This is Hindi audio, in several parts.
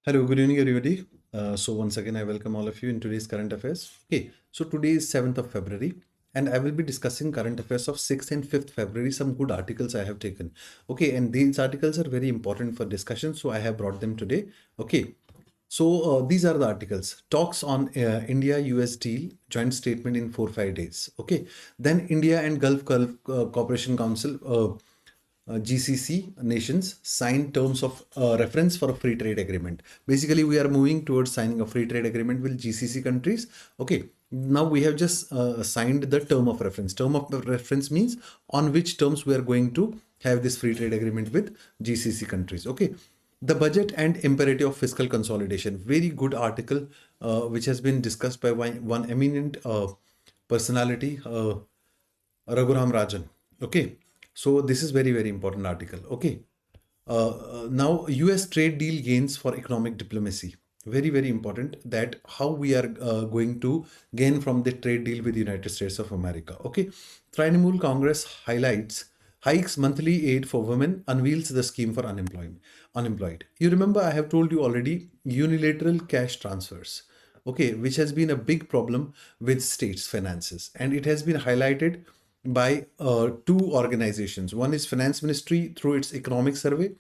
Hello, good evening, everybody. So once again, I welcome all of you in today's current affairs. Okay, so today is 7th of February, and I will be discussing current affairs of 6th and 5th February, some good articles I have taken. Okay, and these articles are very important for discussion, so I have brought them today. Okay, so these are the articles. Talks on India-US deal, joint statement in 4-5 days. Okay, then India and Gulf Cooperation Council. GCC nations sign terms of reference for a free trade agreement. Basically, we are moving towards signing a free trade agreement with GCC countries. Okay, now we have just signed the term of reference. Term of reference means on which terms we are going to have this free trade agreement with GCC countries. Okay, the budget and imperative of fiscal consolidation. Very good article which has been discussed by one eminent personality, Raghuram Rajan. Okay, so this is very important article. Okay, now US trade deal gains for economic diplomacy. Very important that how we are going to gain from the trade deal with the United States of America. Okay, Trinamool Congress highlights hikes monthly aid for women, unveils the scheme for unemployed. You remember I have told you already unilateral cash transfers. Okay, which has been a big problem with states' finances, and it has been highlighted by two organizations. One is Finance Ministry through its economic survey.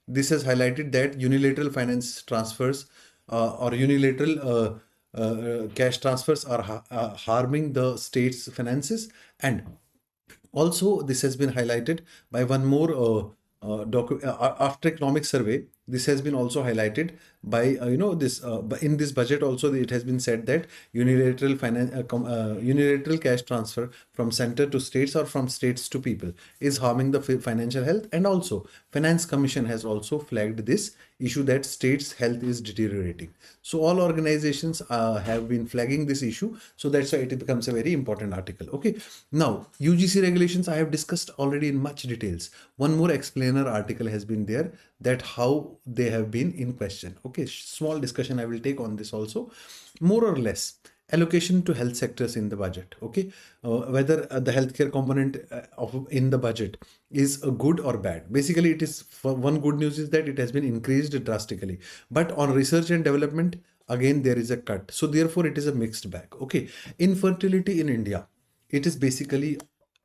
This has highlighted that unilateral finance transfers or unilateral cash transfers are harming the state's finances, and also this has been highlighted by one more after economic survey. This has been also highlighted by this in this budget also. It has been said that unilateral cash transfer from center to states or from states to people is harming the financial health, and also finance commission has also flagged this issue that states health is deteriorating. So all organizations have been flagging this issue, so that's why it becomes a very important article. Okay, now UGC regulations I have discussed already in much details. One more explainer article has been there, that how they have been in question. Okay, small discussion I will take on this also. More or less allocation to health sectors in the budget. Okay, whether the healthcare component of in the budget is good or bad. Basically, it is, for one good news is that it has been increased drastically, but on research and development again there is a cut. So therefore it is a mixed bag. Okay, infertility in India, it is basically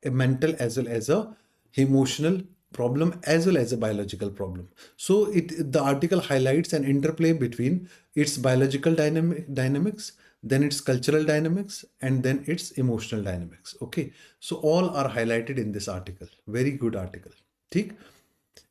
a mental as well as a emotional problem as well as a biological problem. So the article highlights an interplay between its biological dynamics, then its cultural dynamics, and then its emotional dynamics. Okay, so all are highlighted in this article. Very good article. ठीक.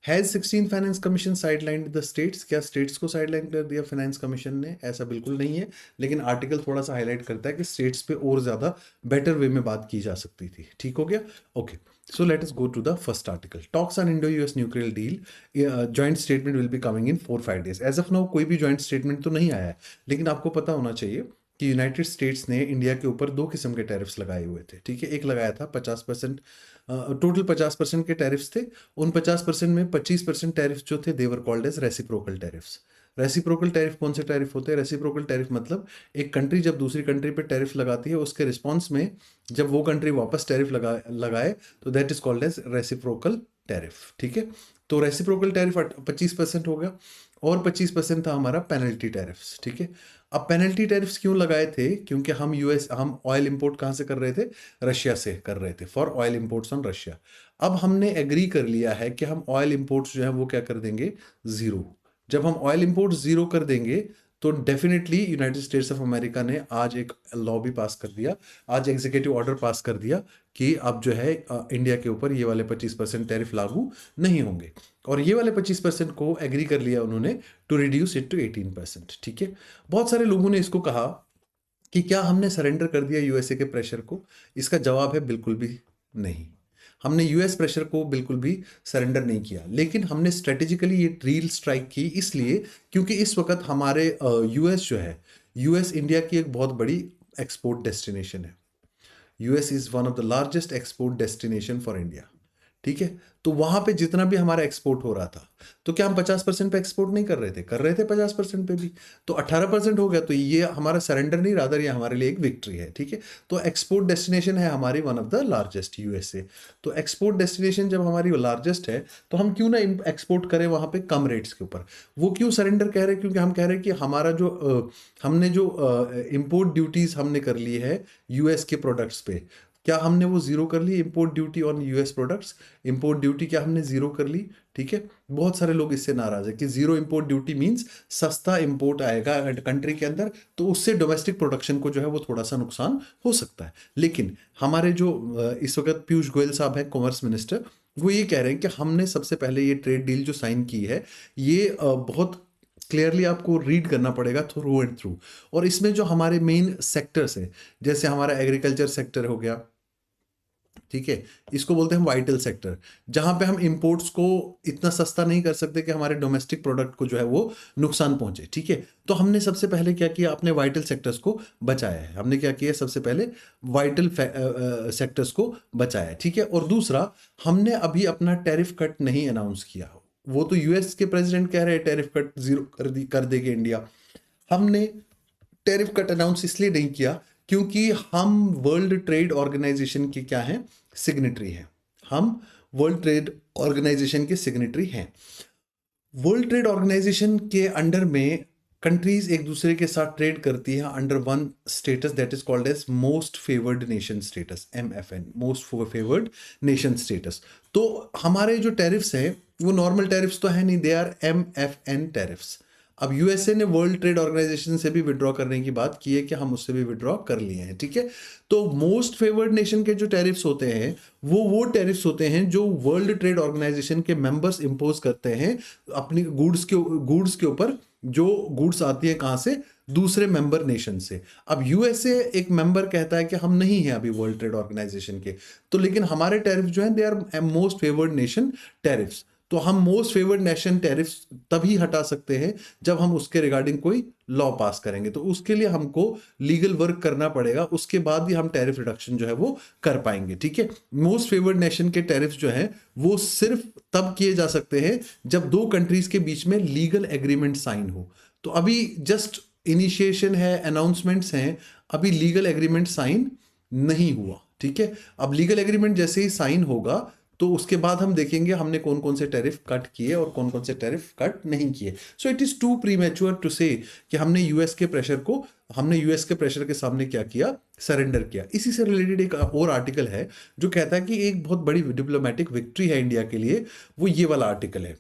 Has 16 finance commission sideline the states? क्या स्टेट्स को साइडलाइन कर दिया फाइनेंस कमीशन ने? ऐसा बिल्कुल नहीं है, लेकिन आर्टिकल थोड़ा सा हाईलाइट करता है कि स्टेट्स पे और ज्यादा बेटर वे में बात की जा सकती थी. ठीक हो गया. Okay, so let us go to the first article. Talks on Indo US nuclear deal, joint statement will be coming in 4-5 days. As of now कोई भी जॉइंट स्टेटमेंट तो नहीं आया है, लेकिन आपको पता होना चाहिए कि यूनाइटेड स्टेट्स ने इंडिया के ऊपर दो किस्म के टैरिफ्स लगाए हुए थे. ठीक है, एक लगाया था 50%, टोटल 50% के टैरिफ्स थे. उन 50% में 25% टैरिफ जो थे they were called as reciprocal tariffs. Reciprocal tariff कौन से टैरिफ होते हैं? रेसिप्रोकल टैरिफ मतलब एक कंट्री जब दूसरी कंट्री पे टैरिफ लगाती है, उसके रिस्पॉन्स में जब वो कंट्री वापस टैरिफ लगाए तो that is called as reciprocal tariff. ठीक है, तो रेसिप्रोकल टैरिफ 25% हो गया, और 25% था हमारा पेनल्टी टैरिफ्स. ठीक है, अब पेनल्टी टैरिफ्स क्यों लगाए थे? क्योंकि हम ऑयल इंपोर्ट कहाँ से कर रहे थे? रशिया से कर रहे थे, for oil imports on Russia. अब हमने एग्री कर लिया है कि हम ऑयल इंपोर्ट्स जो है वो क्या कर देंगे? जीरो. जब हम ऑयल इंपोर्ट जीरो कर देंगे तो definitely United states of America ने आज एक लॉ भी पास कर दिया, आज एग्जीक्यूटिव ऑर्डर पास कर दिया कि अब जो है इंडिया के ऊपर ये वाले 25% टैरिफ लागू नहीं होंगे, और ये वाले 25% को एग्री कर लिया उन्होंने टू रिड्यूस इट टू 18%. ठीक है, बहुत सारे लोगों ने इसको कहा कि क्या हमने सरेंडर कर दिया यूएसए के प्रेशर को? इसका जवाब है बिल्कुल भी नहीं. हमने यूएस प्रेशर को बिल्कुल भी सरेंडर नहीं किया, लेकिन हमने स्ट्रेटेजिकली ये ड्रील स्ट्राइक की इसलिए क्योंकि इस वक्त हमारे यूएस जो है, यूएस इंडिया की एक बहुत बड़ी एक्सपोर्ट डेस्टिनेशन है. US is one of the largest export destination for India. ठीक है। तो वहां पे जितना भी हमारा एक्सपोर्ट हो रहा था, तो क्या हम 50% पे एक्सपोर्ट नहीं कर रहे थे? कर रहे थे 50% पे भी। तो 18% हो गया, तो ये हमारा सरेंडर नहीं, रादर ये हमारे लिए एक विक्ट्री है, ठीक है। तो एक्सपोर्ट डेस्टिनेशन है हमारी one of the largest, USA. तो एक्सपोर्ट डेस्टिनेशन जब हमारी लार्जेस्ट है, तो हम क्यों ना एक्सपोर्ट करें वहां पे कम रेट्स के ऊपर? वो क्यों सरेंडर कह रहे हैं? क्योंकि हम कह रहे हैं कि हमारा जो हमने जो इम्पोर्ट ड्यूटीज हमने कर ली है यूएस के प्रोडक्ट्स पे, क्या हमने वो जीरो कर ली? Import duty on US products, import duty क्या हमने जीरो कर ली? ठीक है। बहुत सारे लोग इससे नाराज है कि जीरो इंपोर्ट ड्यूटी मींस सस्ता इंपोर्ट आएगा कंट्री के अंदर, तो उससे डोमेस्टिक प्रोडक्शन को जो है वो थोड़ा सा नुकसान हो सकता है। लेकिन हमारे जो इस वक्त पीयूष गोयल साहब है कॉमर्स मिनिस्टर, वो ये कह रहे हैं कि हमने सबसे पहले ये ट्रेड डील जो साइन की है, ये बहुत क्लियरली आपको रीड करना पड़ेगा थ्रू एंड थ्रू। और इसमें जो हमारे मेन सेक्टर्स हैं, जैसे हमारा एग्रीकल्चर सेक्टर हो गया, ठीक है, इसको बोलते हैं वाइटल सेक्टर, जहां पे हम इंपोर्ट्स को इतना सस्ता नहीं कर सकते कि हमारे डोमेस्टिक प्रोडक्ट को जो है वो नुकसान पहुंचे, ठीक है। तो हमने सबसे पहले क्या किया? अपने वाइटल सेक्टर्स को बचाया है। हमने क्या किया? सबसे पहले वाइटल सेक्टर्स को बचाया है, ठीक है। और दूसरा, हमने अभी अपना टैरिफ कट नहीं अनाउंस किया। वो तो यूएस के प्रेसिडेंट कह रहे हैं टैरिफ कट जीरो कर देगी इंडिया। हमने टैरिफ कट अनाउंस इसलिए नहीं किया क्योंकि हम वर्ल्ड ट्रेड ऑर्गेनाइजेशन के क्या हैं? सिग्नेटरी हैं। हम वर्ल्ड ट्रेड ऑर्गेनाइजेशन के सिग्नेटरी हैं। वर्ल्ड ट्रेड ऑर्गेनाइजेशन के अंडर में कंट्रीज एक दूसरे के साथ ट्रेड करती है under one status that is called as most favoured nation status, MFN, most favoured nation status. तो हमारे जो टैरिफ्स हैं वो नॉर्मल टैरिफ्स तो है नहीं, दे आर MFN टैरिफ्स। अब यूएसए ने वर्ल्ड ट्रेड ऑर्गेनाइजेशन से भी विड्रॉ करने की बात की है कि हम उससे भी विड्रॉ कर लिए हैं, ठीक है। तो मोस्ट फेवर्ड नेशन के जो टैरिफ्स होते हैं वो टैरिफ्स होते हैं जो वर्ल्ड ट्रेड ऑर्गेनाइजेशन के मेंबर्स इंपोज करते हैं अपनी गुड्स के ऊपर, जो गुड्स आती है कहां से? दूसरे मेंबर नेशन से। अब यूएसए एक मेंबर कहता है कि हम नहीं हैं अभी वर्ल्ड ट्रेड ऑर्गेनाइजेशन के, तो लेकिन हमारे टैरिफ जो हैं they are most favoured nation tariffs. तो हम मोस्ट फेवर्ड नेशन टैरिफ्स तभी हटा सकते हैं जब हम उसके रिगार्डिंग कोई लॉ पास करेंगे। तो उसके लिए हमको लीगल वर्क करना पड़ेगा, उसके बाद ही हम टैरिफ रिडक्शन जो है वो कर पाएंगे, ठीक है। मोस्ट फेवर्ड नेशन के टैरिफ जो है वो सिर्फ तब किए जा सकते हैं जब दो कंट्रीज के बीच में लीगल एग्रीमेंट साइन हो। तो अभी जस्ट इनिशिएशन है, अनाउंसमेंट्स हैं, अभी लीगल एग्रीमेंट साइन नहीं हुआ, ठीक है। अब लीगल एग्रीमेंट जैसे ही साइन होगा तो उसके बाद हम देखेंगे हमने कौन कौन से टैरिफ कट किए और कौन कौन से टैरिफ कट नहीं किए। So it is too premature to say कि हमने यूएस के प्रेशर के सामने क्या किया? सरेंडर किया। इसी से रिलेटेड एक और आर्टिकल है जो कहता है कि एक बहुत बड़ी डिप्लोमेटिक विक्ट्री है इंडिया के लिए। वो ये वाला आर्टिकल है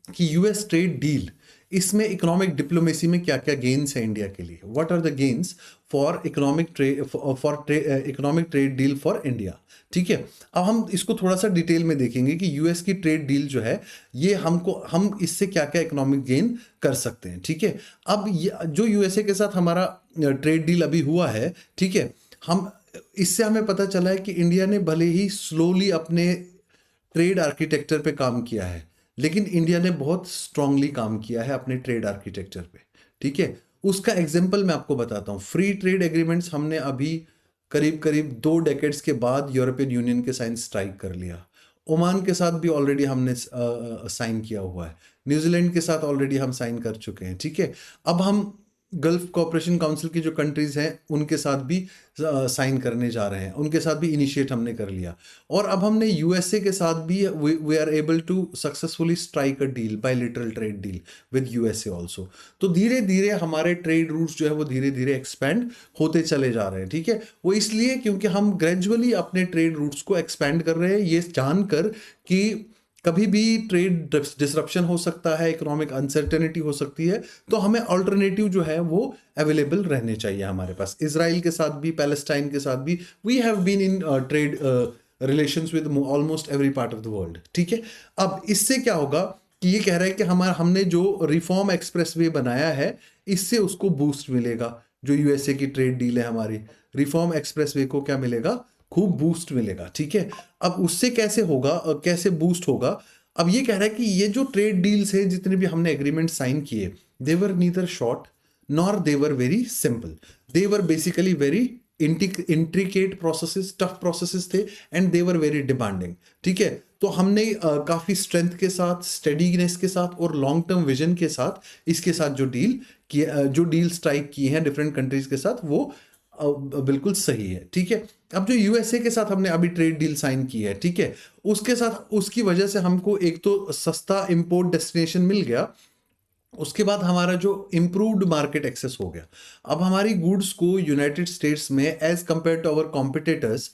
कि यूएस ट्रेड डील, इसमें इकोनॉमिक डिप्लोमेसी में क्या क्या गेन्स है इंडिया के लिए, what are the gains for economic trade deal for India, ठीक है। अब हम इसको थोड़ा सा डिटेल में देखेंगे कि यूएस की ट्रेड डील जो है ये हम इससे क्या क्या इकोनॉमिक गेन कर सकते हैं, ठीक है। अब जो यूएसए के साथ हमारा ट्रेड डील अभी हुआ है, ठीक है, इससे हमें पता चला है कि इंडिया ने भले ही स्लोली अपने ट्रेड आर्किटेक्चर पे काम किया है, लेकिन इंडिया ने बहुत स्ट्रांगली काम किया है अपने ट्रेड आर्किटेक्चर पे, ठीक है। उसका एग्जांपल मैं आपको बताता हूँ। फ्री ट्रेड एग्रीमेंट्स हमने अभी करीब करीब 2 डेकेड्स के बाद यूरोपियन यूनियन के साथ स्ट्राइक कर लिया। ओमान के साथ भी ऑलरेडी हमने साइन किया हुआ है। न्यूजीलैंड के साथ ऑलरेडी हम साइन कर चुके हैं, ठीक है। अब हम गल्फ कोऑपरेशन काउंसिल की जो कंट्रीज हैं उनके साथ भी साइन करने जा रहे हैं, उनके साथ भी इनिशिएट हमने कर लिया। और अब हमने यूएसए के साथ भी we are able to successfully strike a deal, bilateral trade deal with USA also. तो धीरे धीरे हमारे ट्रेड रूट्स जो है वो धीरे धीरे एक्सपेंड होते चले जा रहे हैं, ठीक है। वो इसलिए क्योंकि हम ग्रेजुअली अपने ट्रेड रूट्स को एक्सपेंड कर रहे हैं, ये जानकर कि कभी भी ट्रेड डिसरप्शन हो सकता है, इकोनॉमिक अनसर्टेनिटी हो सकती है, तो हमें अल्टरनेटिव जो है वो अवेलेबल रहने चाहिए हमारे पास। इजराइल के साथ भी, पैलेस्टाइन के साथ भी we have been in trade relations with almost every part of the world, ठीक है। अब इससे क्या होगा कि ये कह रहा है कि हमने जो रिफॉर्म एक्सप्रेसवे बनाया है इससे उसको बूस्ट मिलेगा। जो यूएसए की ट्रेड डील है हमारी, रिफॉर्म एक्सप्रेसवे को क्या मिलेगा? खूब बूस्ट मिलेगा, ठीक है। अब उससे कैसे होगा, कैसे बूस्ट होगा? अब ये कह रहा है कि ये जो ट्रेड डील्स है, जितने भी हमने एग्रीमेंट साइन किए, they were neither short nor they were very simple, they were basically very intricate processes, tough processes थे, and they were very demanding, ठीक है। तो हमने काफ़ी स्ट्रेंथ के साथ, स्टेडीनेस के साथ और लॉन्ग टर्म विजन के साथ इसके साथ जो डील स्ट्राइक की है डिफरेंट कंट्रीज के साथ, वो बिल्कुल सही है। ठीक है, अब जो यूएसए के साथ हमने अभी ट्रेड डील साइन की है, ठीक है, उसके साथ उसकी वजह से हमको एक तो सस्ता इंपोर्ट डेस्टिनेशन मिल गया, उसके बाद हमारा जो इम्प्रूव्ड मार्केट एक्सेस हो गया। अब हमारी गुड्स को यूनाइटेड स्टेट्स में as compared to our competitors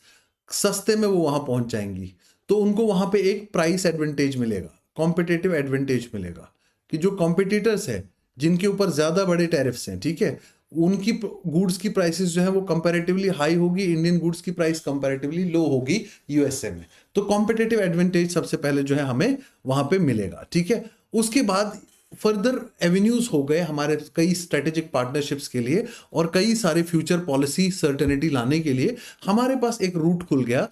सस्ते में वो वहां पहुंच जाएंगी, तो उनको वहां पे एक प्राइस एडवांटेज मिलेगा, कॉम्पिटिटिव एडवांटेज मिलेगा, कि जो कॉम्पिटिटर्स है जिनके ऊपर ज्यादा बड़े टैरिफ्स हैं, ठीक है, उनकी गुड्स की प्राइसेस जो है वो कंपैरेटिवली हाई होगी, इंडियन गुड्स की प्राइस कंपैरेटिवली लो होगी यूएसए में। तो कॉम्पिटिटिव एडवांटेज सबसे पहले जो है हमें वहां पे मिलेगा। ठीक है, उसके बाद फर्दर एवेन्यूज हो गए हमारे कई स्ट्रेटेजिक पार्टनरशिप्स के लिए और कई सारे फ्यूचर पॉलिसी सर्टेनिटी लाने के लिए हमारे पास एक रूट खुल गया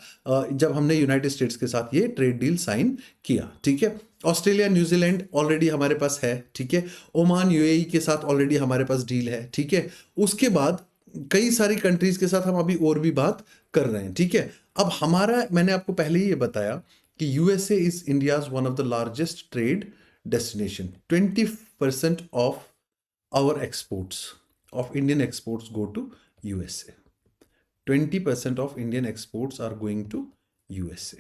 जब हमने यूनाइटेड स्टेट्स के साथ ये ट्रेड डील साइन किया। ठीक है, ऑस्ट्रेलिया, न्यूजीलैंड ऑलरेडी हमारे पास है। ठीक है, ओमान, यूएई के साथ ऑलरेडी हमारे पास डील है। ठीक है, उसके बाद कई सारी कंट्रीज के साथ हम अभी और भी बात कर रहे हैं। ठीक है, अब हमारा, मैंने आपको पहले ही ये बताया कि USA is India's one of the largest trade destination. 20% of our exports, of Indian exports, go to USA. 20% of Indian exports are going to USA.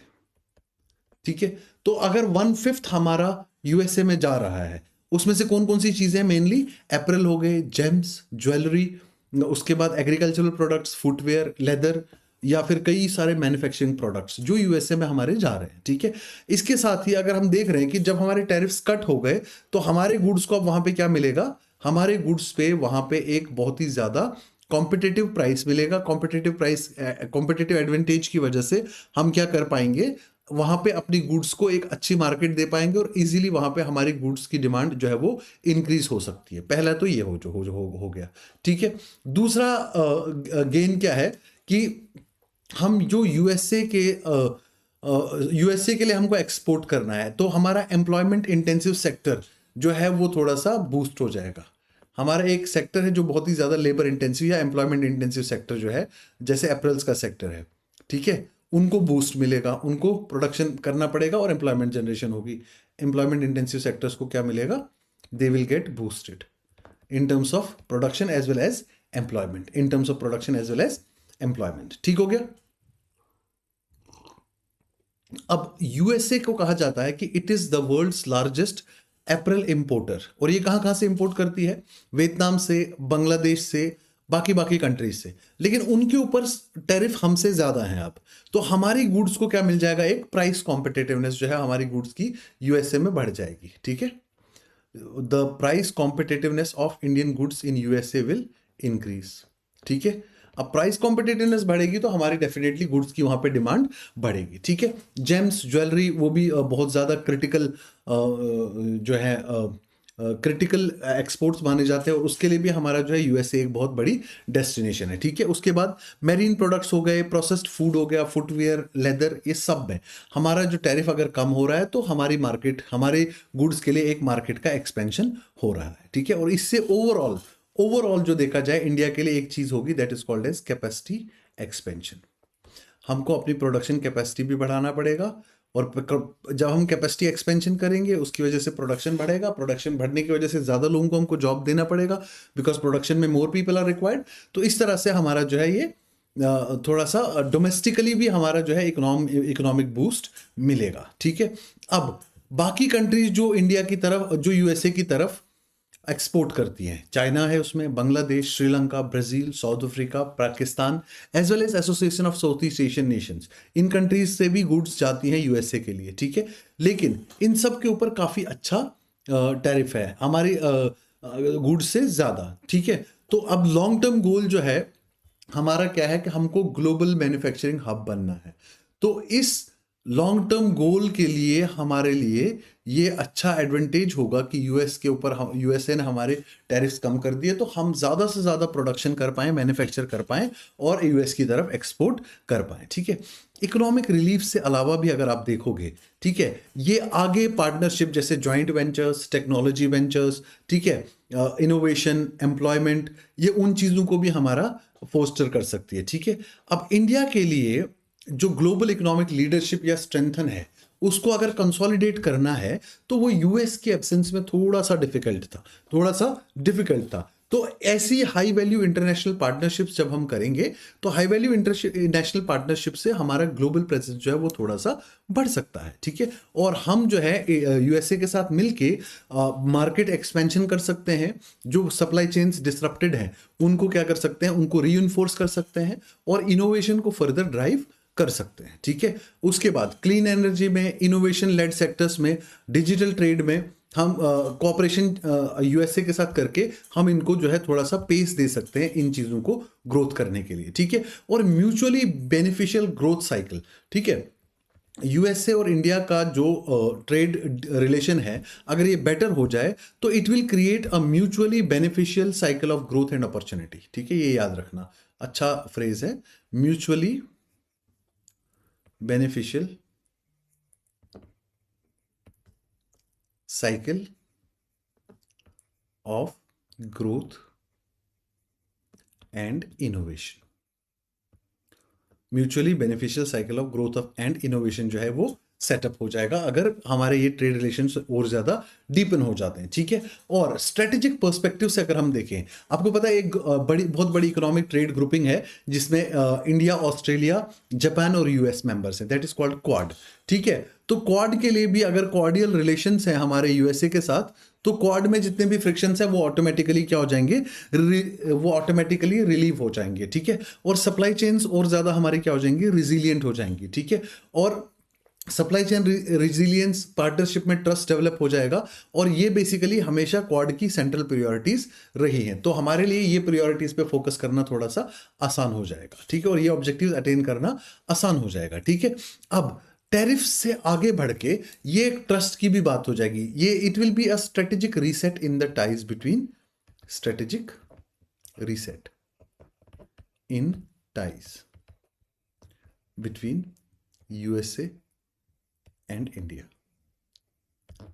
ठीक है, तो अगर 1/5 हमारा यूएसए में जा रहा है, उसमें से कौन कौन सी चीजें, मेनली एपरल हो गए, जेम्स, ज्वेलरी, उसके बाद एग्रीकल्चरल प्रोडक्ट्स, फुटवेयर, लेदर, या फिर कई सारे मैन्युफैक्चरिंग प्रोडक्ट्स जो यूएसए में हमारे जा रहे हैं। ठीक है, इसके साथ ही अगर हम देख रहे हैं कि जब हमारे टैरिफ्स कट हो गए तो हमारे गुड्स को अब वहां पे क्या मिलेगा, हमारे गुड्स पे वहां पे एक बहुत ही ज्यादा कॉम्पिटिटिव प्राइस मिलेगा। कॉम्पिटिटिव एडवांटेज की वजह से हम क्या कर पाएंगे, वहां पे अपनी गुड्स को एक अच्छी मार्केट दे पाएंगे और इजीली वहां पे हमारी गुड्स की डिमांड जो है वो इंक्रीज हो सकती है। पहला तो ये हो गया। ठीक है, दूसरा गेन क्या है कि हम जो यूएसए के लिए हमको एक्सपोर्ट करना है, तो हमारा एम्प्लॉयमेंट इंटेंसिव सेक्टर जो है वो थोड़ा सा बूस्ट हो जाएगा। हमारा एक सेक्टर है जो बहुत ही ज़्यादा लेबर इंटेंसिव या एम्प्लॉयमेंट इंटेंसिव सेक्टर जो है, जैसे अप्रैल्स का सेक्टर है, ठीक है, उनको बूस्ट मिलेगा, उनको प्रोडक्शन करना पड़ेगा और एम्प्लॉयमेंट जनरेशन होगी। एम्प्लॉयमेंट इंटेंसिव सेक्टर्स को क्या मिलेगा, they will get boosted in terms of production as well as employment, in terms of production as well as employment. ठीक हो गया। अब यूएसए को कहा जाता है कि it is the world's largest apparel importer, और ये कहां से इंपोर्ट करती है, वियतनाम से, बांग्लादेश से, बाकी कंट्रीज से, लेकिन उनके ऊपर टैरिफ हमसे ज्यादा है। अब तो हमारी गुड्स को क्या मिल जाएगा, एक प्राइस कॉम्पिटिटिवनेस जो है हमारी गुड्स की यूएसए में बढ़ जाएगी। ठीक है, the price competitiveness of Indian goods in USA will increase. ठीक है, अब प्राइस कॉम्पिटिटिवनेस बढ़ेगी तो हमारी डेफिनेटली गुड्स की वहां पे डिमांड बढ़ेगी। ठीक है, जेम्स, ज्वेलरी, वो भी बहुत ज़्यादा क्रिटिकल जो है क्रिटिकल एक्सपोर्ट्स माने जाते हैं, और उसके लिए भी हमारा जो है यूएसए एक बहुत बड़ी डेस्टिनेशन है। ठीक है, उसके बाद मेरीन प्रोडक्ट्स हो गए, प्रोसेस्ड फूड हो गया, फुटवेयर, लेदर, ये सब में हमारा जो टैरिफ अगर कम हो रहा है तो हमारी मार्केट, हमारे गुड्स के लिए एक मार्केट का एक्सपेंशन हो रहा है। ठीक है, और इससे ओवरऑल जो देखा जाए इंडिया के लिए एक चीज होगी, that is called as capacity expansion. हमको अपनी प्रोडक्शन कैपेसिटी भी बढ़ाना पड़ेगा, और जब हम कैपेसिटी एक्सपेंशन करेंगे उसकी वजह से प्रोडक्शन बढ़ेगा, प्रोडक्शन बढ़ने की वजह से ज़्यादा लोगों को हमको जॉब देना पड़ेगा, बिकॉज प्रोडक्शन में मोर पीपल आर रिक्वायर्ड। तो इस तरह से हमारा जो है ये थोड़ा सा डोमेस्टिकली भी हमारा जो है इकोनॉमिक बूस्ट मिलेगा। ठीक है, अब बाकी कंट्रीज जो इंडिया की तरफ, जो यूएसए की तरफ एक्सपोर्ट करती हैं, चाइना है उसमें, Bangladesh, Sri Lanka, Brazil, South Africa, Pakistan, as well as association of South East Asian nations, इन कंट्रीज से भी गुड्स जाती हैं यूएसए के लिए। ठीक है, लेकिन इन सब के ऊपर काफ़ी अच्छा टैरिफ है हमारी गुड्स से ज़्यादा। ठीक है, तो अब लॉन्ग टर्म गोल जो है हमारा क्या है कि हमको ग्लोबल मैन्युफैक्चरिंग हब बनना है। तो इस लॉन्ग टर्म गोल के लिए हमारे लिए ये अच्छा एडवांटेज होगा कि यूएसए ने हमारे टैरिफ्स कम कर दिए, तो हम ज़्यादा से ज़्यादा प्रोडक्शन कर पाएँ, मैन्युफैक्चर कर पाएँ और यूएस की तरफ एक्सपोर्ट कर पाएँ। ठीक है, इकोनॉमिक रिलीफ से अलावा भी अगर आप देखोगे, ठीक है, ये आगे पार्टनरशिप जैसे जॉइंट वेंचर्स, टेक्नोलॉजी वेंचर्स, ठीक है, इनोवेशन, एम्प्लॉयमेंट, ये उन चीज़ों को भी हमारा फोस्टर कर सकती है। ठीक है, अब इंडिया के लिए जो ग्लोबल इकोनॉमिक लीडरशिप या स्ट्रेंथन है उसको अगर कंसोलिडेट करना है तो वो यूएस के एब्सेंस में थोड़ा सा डिफिकल्ट था। तो ऐसी हाई वैल्यू इंटरनेशनल पार्टनरशिप्स जब हम करेंगे तो हाई वैल्यू इंटरनेशनल पार्टनरशिप से हमारा ग्लोबल प्रेजेंस जो है वो थोड़ा सा बढ़ सकता है, ठीक है। और हम जो है यूएसए के साथ मिलके मार्केट एक्सपेंशन कर सकते हैं, जो सप्लाई चेन्स डिसरप्टेड हैं उनको क्या कर सकते हैं, उनको रीइंफोर्स कर सकते हैं और इनोवेशन को फर्दर ड्राइव कर सकते हैं, ठीक है। उसके बाद क्लीन एनर्जी में, इनोवेशन लेड सेक्टर्स में, डिजिटल ट्रेड में हम कोऑपरेशन यूएसए के साथ करके हम इनको जो है थोड़ा सा पेस दे सकते हैं इन चीज़ों को ग्रोथ करने के लिए, ठीक है। और म्यूचुअली बेनिफिशियल ग्रोथ साइकिल, ठीक है। यूएसए और इंडिया का जो ट्रेड रिलेशन है अगर ये बेटर हो जाए तो it will create a mutually beneficial cycle of growth and opportunity, ठीक है। ये याद रखना, अच्छा फ्रेज है, mutually beneficial cycle of growth and innovation. Mutually beneficial cycle of growth of and innovation जो है वो सेटअप हो जाएगा अगर हमारे ये ट्रेड रिलेशंस और ज्यादा डीपन हो जाते हैं, ठीक है। और स्ट्रेटेजिक पर्सपेक्टिव से अगर हम देखें, आपको पता है एक बहुत बड़ी इकोनॉमिक ट्रेड ग्रुपिंग है जिसमें इंडिया, ऑस्ट्रेलिया, जापान और यूएस मेंबर्स हैं, दैट इज कॉल्ड क्वाड, ठीक है। तो क्वाड के लिए भी अगर कॉर्डियल रिलेशंस हैं हमारे यूएसए के साथ तो क्वाड में जितने भी फ्रिक्शंस हैं वो ऑटोमेटिकली क्या हो जाएंगे, वो ऑटोमेटिकली रिलीव हो जाएंगे, ठीक है। और सप्लाई चेन्स और ज्यादा हमारे क्या हो जाएंगे, रिजिलियंट हो जाएंगी, ठीक है। और सप्लाई चेन रिजिलियंस पार्टनरशिप में ट्रस्ट डेवलप हो जाएगा और ये बेसिकली हमेशा क्वाड की सेंट्रल प्रायोरिटीज रही हैं। तो हमारे लिए ये प्रायोरिटीज पे फोकस करना थोड़ा सा आसान हो जाएगा, ठीक है। और ये ऑब्जेक्टिव्स अटेन करना आसान हो जाएगा, ठीक है। अब टैरिफ से आगे बढ़ के ये एक ट्रस्ट की भी बात हो जाएगी। ये it will be a strategic reset in the ties between, strategic reset in ties between USA and India,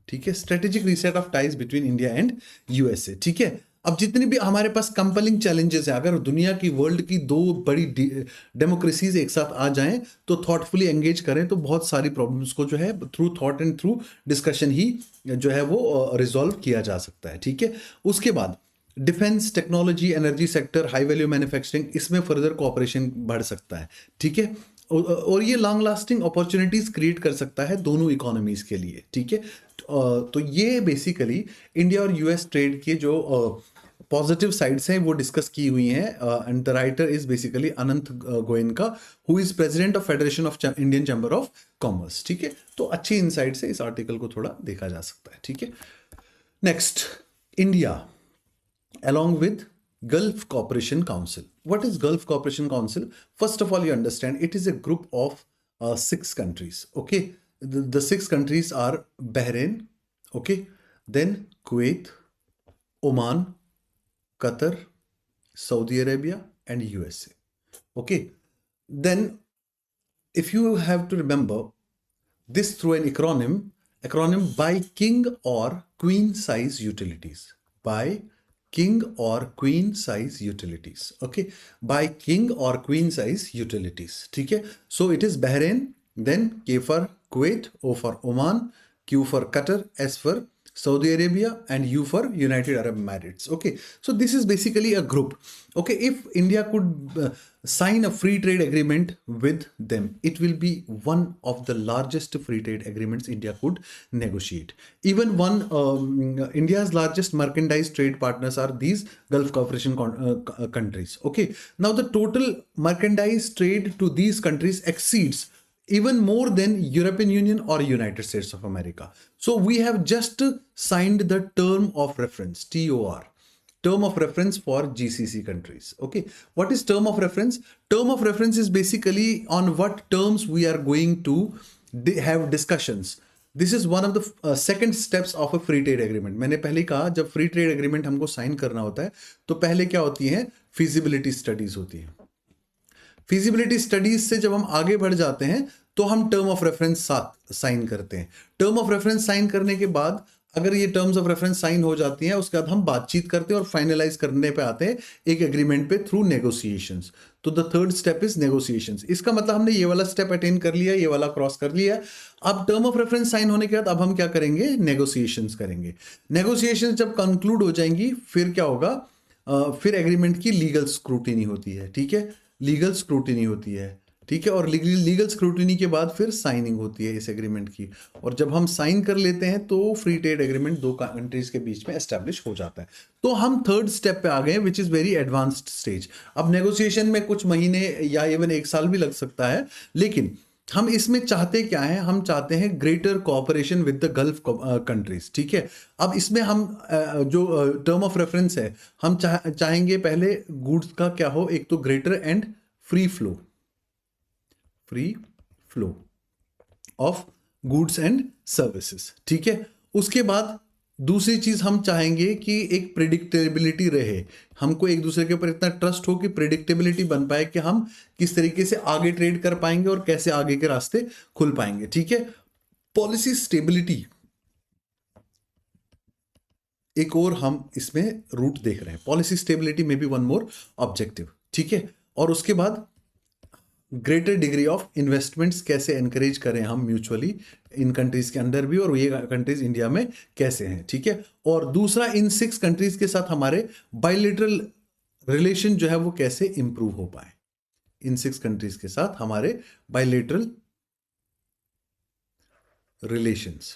ठीक है। Strategic reset of ties between India and USA, ठीक है। अब जितनी भी हमारे पास कंपलिंग चैलेंजेस हैं, अगर दुनिया की वर्ल्ड की दो बड़ी डेमोक्रेसीज एक साथ आ जाएं तो थॉटफुली एंगेज करें तो बहुत सारी प्रॉब्लम्स को जो है through thought and through discussion ही जो है वो रिजॉल्व किया जा सकता है, ठीक है। उसके बाद defence, technology, energy sector, high value manufacturing, इसमें फर्दर कोऑपरेशन बढ़ सकता है, ठीक है। और ये लॉन्ग लास्टिंग अपॉर्चुनिटीज क्रिएट कर सकता है दोनों इकोनॉमीज के लिए, ठीक है। तो ये बेसिकली इंडिया और यूएस ट्रेड के जो पॉजिटिव साइड्स हैं वो डिस्कस की हुई हैं and the writer is basically Anant Goenka who is president of federation of Indian chamber of commerce, ठीक है। तो अच्छी इनसाइट से इस आर्टिकल को थोड़ा देखा जा सकता है, ठीक है। Next, India along with Gulf Cooperation Council. What is Gulf Cooperation Council? First of all, you understand it is a group of 6 countries. Okay, the 6 countries are Bahrain, okay, then Kuwait, Oman, Qatar, Saudi Arabia, and USA. Okay, then if you have to remember this through an acronym by king or queen size utilities, by king or queen size utilities, okay, by king or queen size utilities, ठीक है। So it is Bahrain, then K for Kuwait, O for Oman, Q for Qatar, S for Saudi Arabia, and U for United Arab Emirates. Okay, so this is basically a group. Okay, if India could sign a free trade agreement with them, it will be one of the largest free trade agreements India could negotiate. Even India's largest merchandise trade partners are these Gulf Cooperation countries. Okay, now the total merchandise trade to these countries exceeds even more than European Union or United States of America. So we have just signed the term of reference, TOR, term of reference for GCC countries. Okay, what is term of reference? Term of reference is basically on what terms we are going to have discussions. This is one of the second steps of a free trade agreement. मैंने पहले कहा जब free trade agreement हमको साइन करना होता है तो पहले क्या होती है, feasibility studies होती है। फिजिबिलिटी स्टडीज से जब हम आगे बढ़ जाते हैं तो हम टर्म ऑफ रेफरेंस साइन करते हैं। टर्म ऑफ रेफरेंस साइन करने के बाद अगर ये टर्म्स ऑफ रेफरेंस साइन हो जाती हैं, उसके बाद हम बातचीत करते हैं और फाइनलाइज करने पे आते हैं एक एग्रीमेंट पे थ्रू नेगोशिएशंस। तो the third step is negotiations. इसका मतलब हमने ये वाला स्टेप अटेन कर लिया, ये वाला क्रॉस कर लिया। अब टर्म ऑफ रेफरेंस साइन होने के बाद अब हम क्या करेंगे, नेगोशिएशंस करेंगे। नेगोशिएशंस जब कंक्लूड हो जाएंगी फिर क्या होगा, फिर एग्रीमेंट की लीगल स्क्रूटिनी होती है, ठीक है, लीगल स्क्रूटिनी होती है, ठीक है, और लीगल स्क्रूटिनी के बाद फिर साइनिंग होती है इस एग्रीमेंट की। और जब हम साइन कर लेते हैं तो फ्री ट्रेड एग्रीमेंट दो कंट्रीज के बीच में एस्टेब्लिश हो जाता है। तो हम थर्ड स्टेप पे आ गए which is very advanced stage. अब नेगोशिएशन में कुछ महीने या इवन एक साल भी लग सकता है, लेकिन हम इसमें चाहते क्या है, हम चाहते हैं greater cooperation with the gulf countries, ठीक है। अब इसमें हम जो टर्म ऑफ रेफरेंस है, हम चाहेंगे पहले गुड्स का क्या हो, एक तो greater and free flow of goods and services, ठीक है। उसके बाद दूसरी चीज हम चाहेंगे कि एक प्रिडिक्टेबिलिटी रहे, हमको एक दूसरे के ऊपर इतना ट्रस्ट हो कि प्रिडिक्टेबिलिटी बन पाए कि हम किस तरीके से आगे ट्रेड कर पाएंगे और कैसे आगे के रास्ते खुल पाएंगे, ठीक है। पॉलिसी स्टेबिलिटी एक और हम इसमें रूट देख रहे हैं, पॉलिसी स्टेबिलिटी में भी वन मोर ऑब्जेक्टिव, ठीक है। और उसके बाद ग्रेटर डिग्री ऑफ इन्वेस्टमेंट्स कैसे एनकरेज करें हम म्यूचुअली इन कंट्रीज के अंदर भी, और ये कंट्रीज इंडिया में कैसे हैं, ठीक है। और दूसरा, इन 6 कंट्रीज के साथ हमारे बायलैटरल रिलेशन जो है वो कैसे इंप्रूव हो पाए, इन 6 कंट्रीज के साथ हमारे बायलैटरल रिलेशंस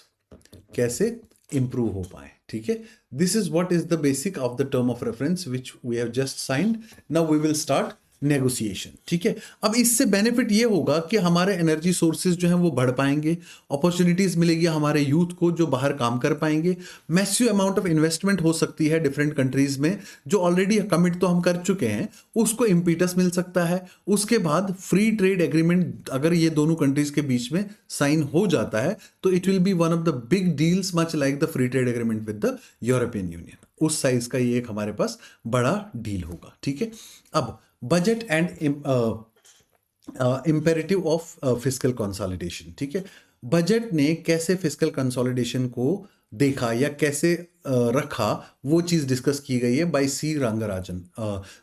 कैसे इंप्रूव हो पाए, ठीक है। This is what is the basic of the term of reference which we have just signed. Now we will start negotiation, ठीक है। अब इससे बेनिफिट ये होगा कि हमारे एनर्जी सोर्सेज जो हैं वो बढ़ पाएंगे, अपॉर्चुनिटीज मिलेगी हमारे यूथ को जो बाहर काम कर पाएंगे, मैसिव अमाउंट ऑफ इन्वेस्टमेंट हो सकती है डिफरेंट कंट्रीज में, जो ऑलरेडी कमिट तो हम कर चुके हैं उसको इम्पीटस मिल सकता है। उसके बाद फ्री ट्रेड एग्रीमेंट अगर ये दोनों कंट्रीज के बीच में साइन हो जाता है तो it will be one of the big deals much like the free trade agreement with the European union. उस साइज का ये एक हमारे पास बड़ा डील होगा, ठीक है। अब budget and imperative of fiscal consolidation, ठीक है। बजट ने कैसे फिस्कल कंसोलिडेशन को देखा या कैसे रखा, वो चीज डिस्कस की गई है by C Rangarajan.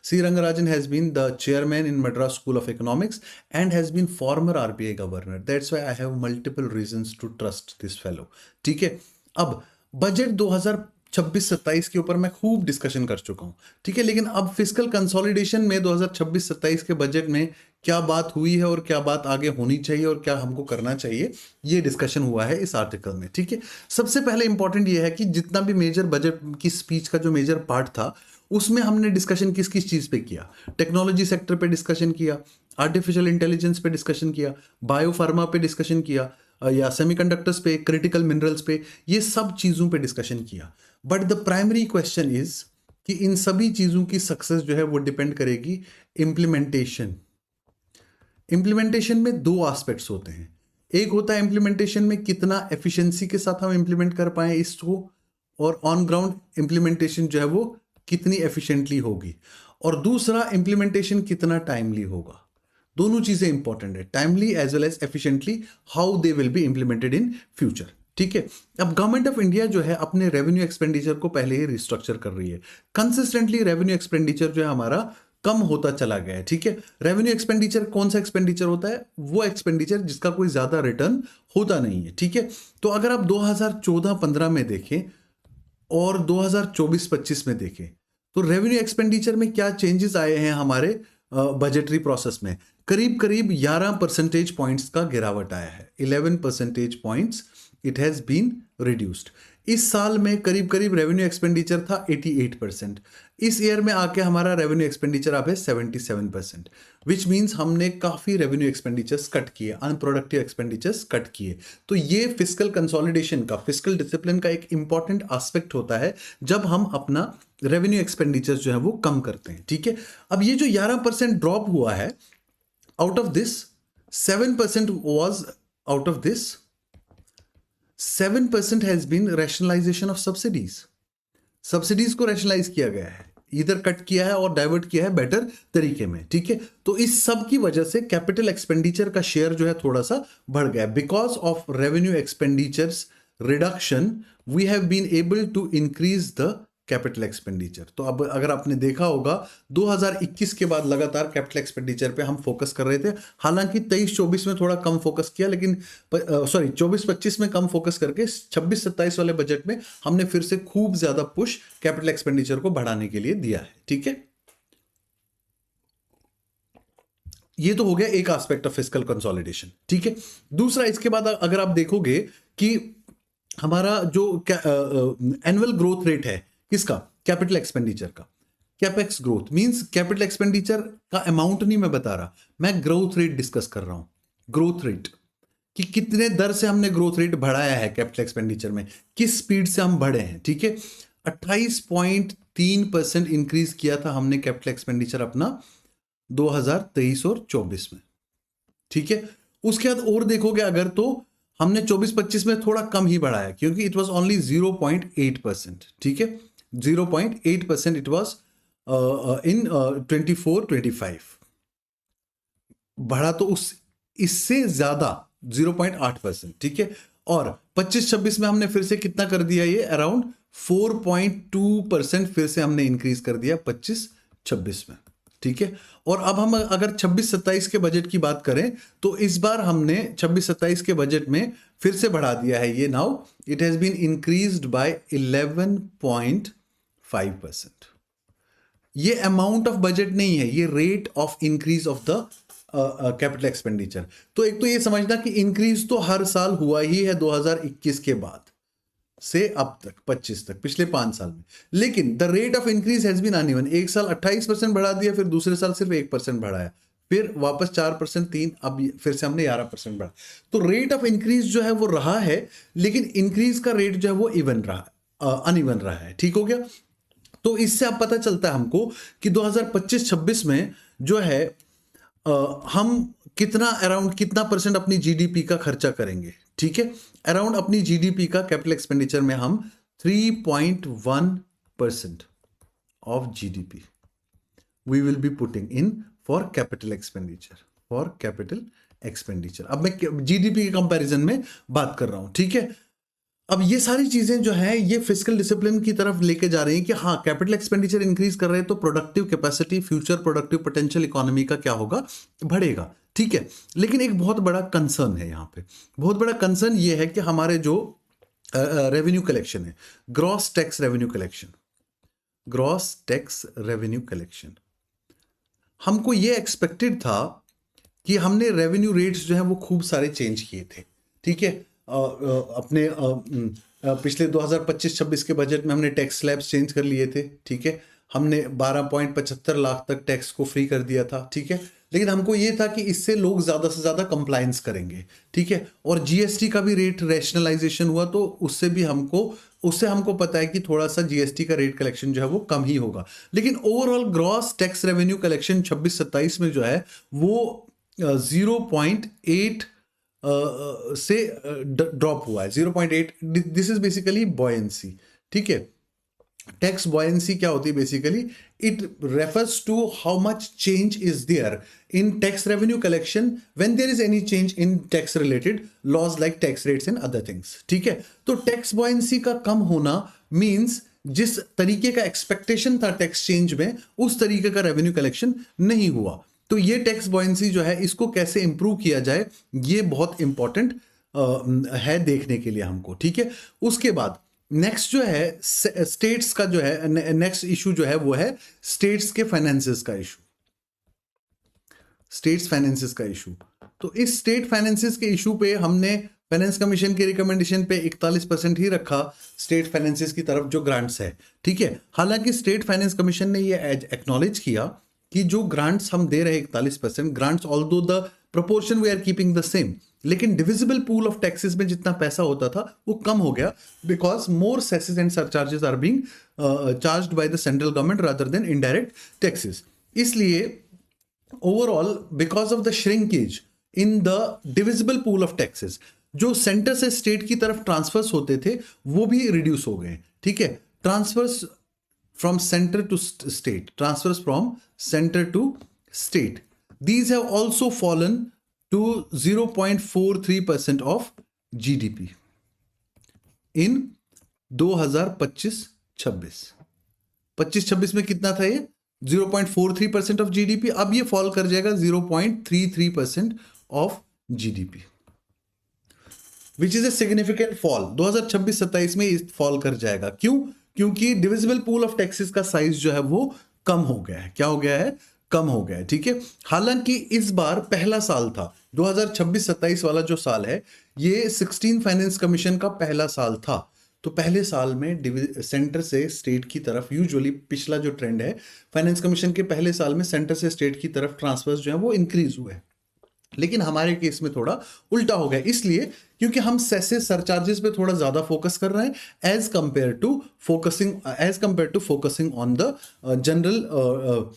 C Rangarajan has been the chairman in Madras school of economics and has been former RBI governor. That's why I have multiple reasons to trust this fellow, ठीक है। अब बजट 2026-27 के ऊपर मैं खूब डिस्कशन कर चुका हूं, ठीक है, लेकिन अब फिस्कल कंसोलिडेशन में 2026-27 के बजट में क्या बात हुई है और क्या बात आगे होनी चाहिए और क्या हमको करना चाहिए, ये डिस्कशन हुआ है इस आर्टिकल में, ठीक है। सबसे पहले इंपॉर्टेंट ये है कि जितना भी मेजर बजट की स्पीच का जो मेजर पार्ट था उसमें हमने डिस्कशन किस किस चीज पे किया, टेक्नोलॉजी सेक्टर पे डिस्कशन किया, आर्टिफिशियल इंटेलिजेंस पे डिस्कशन किया, बायोफार्मा पे डिस्कशन किया, या सेमीकंडक्टर्स पे, क्रिटिकल मिनरल्स पे, ये सब चीजों पे डिस्कशन किया। But the primary question is कि इन सभी चीजों की सक्सेस जो है वो डिपेंड करेगी इम्प्लीमेंटेशन। इम्प्लीमेंटेशन में 2 एस्पेक्ट्स होते हैं, एक होता है इम्प्लीमेंटेशन में कितना एफिशिएंसी के साथ हम इम्प्लीमेंट कर पाए इसको, और ऑन ग्राउंड इम्प्लीमेंटेशन जो है वो कितनी एफिशिएंटली होगी, और दूसरा इम्प्लीमेंटेशन कितना टाइमली होगा। दोनों चीजें इंपॉर्टेंट है, timely as well as efficiently, how they will be implemented in future, ठीक है। अब गवर्नमेंट ऑफ इंडिया जो है अपने रेवेन्यू एक्सपेंडिचर को पहले ही रिस्ट्रक्चर कर रही है। कंसिस्टेंटली रेवेन्यू एक्सपेंडिचर जो है हमारा कम होता चला गया है, ठीक है। रेवेन्यू एक्सपेंडिचर कौन सा एक्सपेंडिचर होता है, वो एक्सपेंडिचर जिसका कोई ज्यादा रिटर्न होता नहीं है, ठीक है। तो अगर आप 2014-15 में देखें और 2024-25 में देखें तो रेवेन्यू एक्सपेंडिचर में क्या चेंजेस आए हैं हमारे बजटरी प्रोसेस में, करीब करीब 11 परसेंटेज पॉइंट्स का गिरावट आया है, 11 percentage points it has been reduced. इस साल में करीब करीब रेवेन्यू एक्सपेंडिचर था 88%, इस ईयर में आके हमारा रेवेन्यू एक्सपेंडिचर अब है 77%, विच मीन्स हमने काफी रेवेन्यू एक्सपेंडिचर्स कट किए, अनप्रोडक्टिव एक्सपेंडिचर्स कट किए। तो ये फिस्कल कंसोलिडेशन का, फिस्कल डिसिप्लिन का एक इंपॉर्टेंट एस्पेक्ट होता है जब हम अपना रेवेन्यू एक्सपेंडिचर जो है वो कम करते हैं, ठीक है। अब ये जो 11% ड्रॉप हुआ है, out of this 7% was out of this 7% has been rationalization of subsidies। Subsidies को रैशनलाइज किया गया है, इधर कट किया है और डाइवर्ट किया है बेटर तरीके में, ठीक है। तो इस सब की वजह से कैपिटल एक्सपेंडिचर का शेयर जो है थोड़ा सा बढ़ गया, because of revenue expenditures reduction we have been able to increase the capital expenditure. तो अब अगर आपने देखा होगा 2021 के बाद लगातार कैपिटल एक्सपेंडिचर पे हम फोकस कर रहे थे, हालांकि 23-24 में थोड़ा कम फोकस किया, लेकिन 24-25 में कम फोकस करके 26-27 वाले बजट में हमने फिर से खूब ज्यादा पुश कैपिटल एक्सपेंडिचर को बढ़ाने के लिए दिया है। ठीक है, ये तो हो गया एक एस्पेक्ट ऑफ फिस्कल कंसोलिडेशन। ठीक है, दूसरा इसके बाद अगर आप देखोगे कि हमारा जो एनुअल ग्रोथ रेट है किसका, कैपिटल एक्सपेंडिचर का, capex growth means capital expenditure का अमाउंट नहीं मैं बता रहा, मैं ग्रोथ रेट डिस्कस कर रहा हूं। ग्रोथ रेट कि कितने दर से हमने ग्रोथ रेट बढ़ाया है कैपिटल एक्सपेंडिचर में, किस स्पीड से हम बढ़े हैं। ठीक है, 28.3% इंक्रीज किया था हमने कैपिटल एक्सपेंडिचर अपना 2023 और 24 में। ठीक है, उसके बाद और देखोगे अगर तो हमने 24-25 में थोड़ा कम ही बढ़ाया, क्योंकि इट वाज ओनली 0.8%। ठीक है, 0.8% इट वाज इन 24-25। बढ़ा तो उस इससे ज्यादा 0.8%। ठीक है, और 25-26 में हमने फिर से कितना कर दिया, ये अराउंड 4.2% फिर से हमने इंक्रीज कर दिया 25-26 में। ठीक है, और अब हम अगर 26-27 के बजट की बात करें तो इस बार हमने 26-27 के बजट में फिर से बढ़ा दिया है ये, now it has been increased by 11.5%। ये अमाउंट ऑफ बजट नहीं है, ये rate of increase of the capital expenditure. तो एक तो ये समझना कि इंक्रीज तो हर साल हुआ ही है 2021 के बाद से अब तक 25 तक, पिछले 5 साल में, लेकिन the rate of increase has been uneven. एक साल 28% बढ़ा दिया, फिर दूसरे साल सिर्फ 1% बढ़ाया, फिर वापस 4%, 3, अब फिर से हमने 11% बढ़ा। तो रेट ऑफ इंक्रीज जो है वो रहा है, लेकिन इंक्रीज का रेट जो है वो इवन रहा, अनइवन रहा है। ठीक हो गया, तो इससे अब पता चलता है हमको कि 2025-26 में जो है हम कितना अराउंड कितना परसेंट अपनी जीडीपी का खर्चा करेंगे। ठीक है, अराउंड अपनी जीडीपी का कैपिटल एक्सपेंडिचर में हम 3.1% of GDP we will be putting in for capital expenditure, for capital expenditure. अब मैं जीडीपी के कंपैरिजन में बात कर रहा हूं। ठीक है, अब ये सारी चीजें जो है ये फिस्कल डिसिप्लिन की तरफ लेके जा रही हैं कि हाँ, कैपिटल एक्सपेंडिचर इंक्रीज कर रहे हैं तो productive capacity, future productive potential economy का क्या होगा, बढ़ेगा। ठीक है, लेकिन एक बहुत बड़ा कंसर्न है यहाँ पे, बहुत बड़ा कंसर्न ये है कि हमारे जो रेवेन्यू कलेक्शन है, gross tax revenue collection, gross tax revenue collection, हमको ये एक्सपेक्टेड था कि हमने रेवेन्यू रेट्स जो है वो खूब सारे चेंज किए थे। ठीक है, अपने पिछले 2025-26 के बजट में हमने टैक्स स्लैब्स चेंज कर लिए थे। ठीक है, हमने 12.75 लाख तक टैक्स को फ्री कर दिया था। ठीक है, लेकिन हमको ये था कि इससे लोग ज़्यादा से ज़्यादा कंप्लायंस करेंगे। ठीक है, और जीएसटी का भी रेट रैशनलाइजेशन हुआ तो उससे हमको पता है कि थोड़ा सा जीएसटी का रेट कलेक्शन जो है वो कम ही होगा। लेकिन overall gross tax revenue collection 26-27 में जो है वो 0.8 से ड्रॉप हुआ है, 0.8। This is basically buoyancy. ठीक है, टैक्स बॉयंसी क्या होती है basically, it refers to how much change is there in tax revenue collection when there is any change in tax related laws like tax rates and other things. ठीक है, तो टैक्स बॉयंसी का कम होना मींस जिस तरीके का एक्सपेक्टेशन था टैक्स चेंज में, उस तरीके का रेवेन्यू कलेक्शन नहीं हुआ। तो ये टैक्स बॉयंसी जो है इसको कैसे इंप्रूव किया जाए, ये बहुत इंपॉर्टेंट है देखने के लिए हमको। ठीक है, उसके बाद नेक्स्ट जो है स्टेट्स का जो है, नेक्स्ट इशू जो है वो है स्टेट्स के फाइनेंसेस का इशू, स्टेट्स फाइनेंसेस का इशू। तो इस स्टेट फाइनेंसेस के इशू पे हमने फाइनेंस कमीशन के रिकमेंडेशन पे 41% ही रखा स्टेट फाइनेंसेस की तरफ जो ग्रांट्स है। ठीक है, हालांकि स्टेट फाइनेंस कमीशन ने ये एक्नॉलेज किया कि जो ग्रांट्स हम दे रहे हैं 41% grants, although the proportion we are keeping the same, लेकिन डिविजिबल पूल ऑफ टैक्सेस में जितना पैसा होता था वो कम हो गया, because more cesses and surcharges are being charged by the central government rather than indirect taxes. इसलिए overall because of the shrinkage in the divisible pool of taxes, जो सेंटर से स्टेट की तरफ ट्रांसफर्स होते थे वो भी रिड्यूस हो गए। ठीक है, transverse from center to state, transfers from center to state, these have also fallen to 0.43% of GDP in 2025-26, 25-26 में कितना था ये? 0.43% ऑफ जीडीपी। अब ये फॉल कर जाएगा 0.33% of GDP, which is a significant fall. 2026-27 में इस फॉल कर जाएगा। क्यों? क्योंकि डिविजिबल पूल ऑफ टैक्सेस का साइज जो है वो कम हो गया है। क्या हो गया है? कम हो गया है। ठीक है, हालांकि इस बार पहला साल था 2026-27 वाला जो साल है, ये 16 फाइनेंस कमीशन का पहला साल था। तो पहले साल में सेंटर से स्टेट की तरफ, यूजुअली पिछला जो ट्रेंड है, फाइनेंस कमीशन के पहले साल में सेंटर से स्टेट की तरफ ट्रांसफर्स जो है वो इंक्रीज हुए हैं। लेकिन हमारे केस में थोड़ा उल्टा हो गया, इसलिए क्योंकि हम सेसेस सरचार्जेस पे थोड़ा ज्यादा फोकस कर रहे हैं as compared to focusing on the general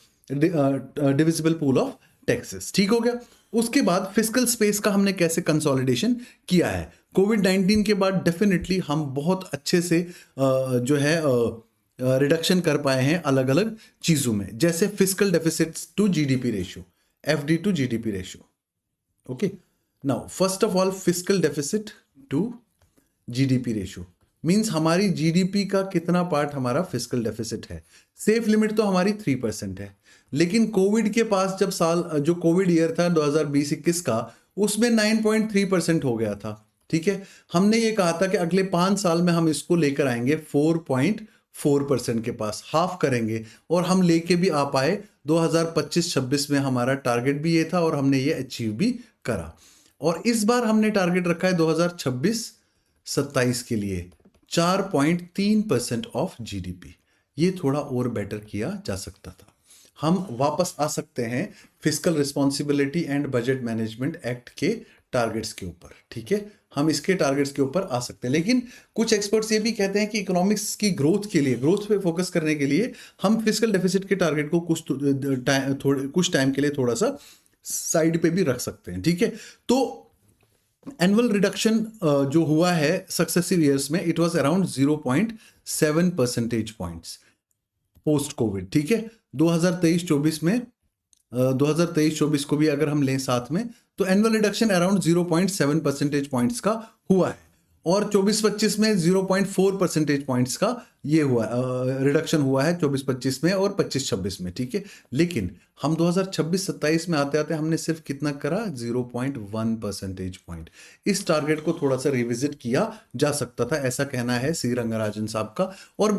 divisible pool of taxes. ठीक हो गया। उसके बाद फिस्कल स्पेस का हमने कैसे कंसोलिडेशन किया है। कोविड-19 के बाद डेफिनेटली हम बहुत अच्छे से जो है रिडक्शन कर पाए हैं अलग अलग चीजों में, जैसे fiscal deficit to GDP ratio, FD to GDP ratio. Okay. Now, first of all, fiscal deficit to GDP ratio means हमारी GDP का कितना पार्ट हमारा फिस्कल डेफिसिट है। सेफ लिमिट तो हमारी 3% है, लेकिन कोविड के पास जब साल, जो कोविड ईयर था 2020-21 का, उसमें 9.3% हो गया था। ठीक है, हमने ये कहा था कि अगले 5 साल में हम इसको लेकर आएंगे 4.4% के पास, हाफ करेंगे, और हम लेके भी आ पाए। 2025-26 में हमारा टारगेट भी ये था और हमने ये अचीव भी करा। और इस बार हमने टारगेट रखा है 2026-27 के लिए 4.3% ऑफ जीडीपी। ये थोड़ा और बेटर किया जा सकता था। हम वापस आ सकते हैं fiscal responsibility and budget management act के टारगेट्स के ऊपर। ठीक है, हम इसके टारगेट्स के ऊपर आ सकते हैं, लेकिन कुछ एक्सपर्ट्स ये भी कहते हैं कि इकोनॉमिक्स की ग्रोथ के लिए, ग्रोथ पे फोकस करने के लिए हम फिस्कल डेफिसिट के टारगेट को कुछ टाइम के लिए थोड़ा सा साइड पे भी रख सकते हैं। ठीक है, तो एनुअल रिडक्शन जो हुआ है सक्सेसिव ईयर्स में, it was around 0.7 percentage points post Covid. ठीक है, 2023-24 में 2023-24 को भी अगर हम लें साथ में, तो annual reduction around 0.7 percentage points का हुआ है, और 24-25 में 0.4 परसेंटेज पॉइंट्स का ये हुआ रिडक्शन हुआ है 24-25 में और 25-26 में। ठीक है, लेकिन हम 2026-27 में आते आते हमने सिर्फ कितना करा? 0.1 परसेंटेज पॉइंट। इस टारगेट को थोड़ा सा रिविजिट किया जा सकता था, ऐसा कहना है सी रंगराजन साहब का। और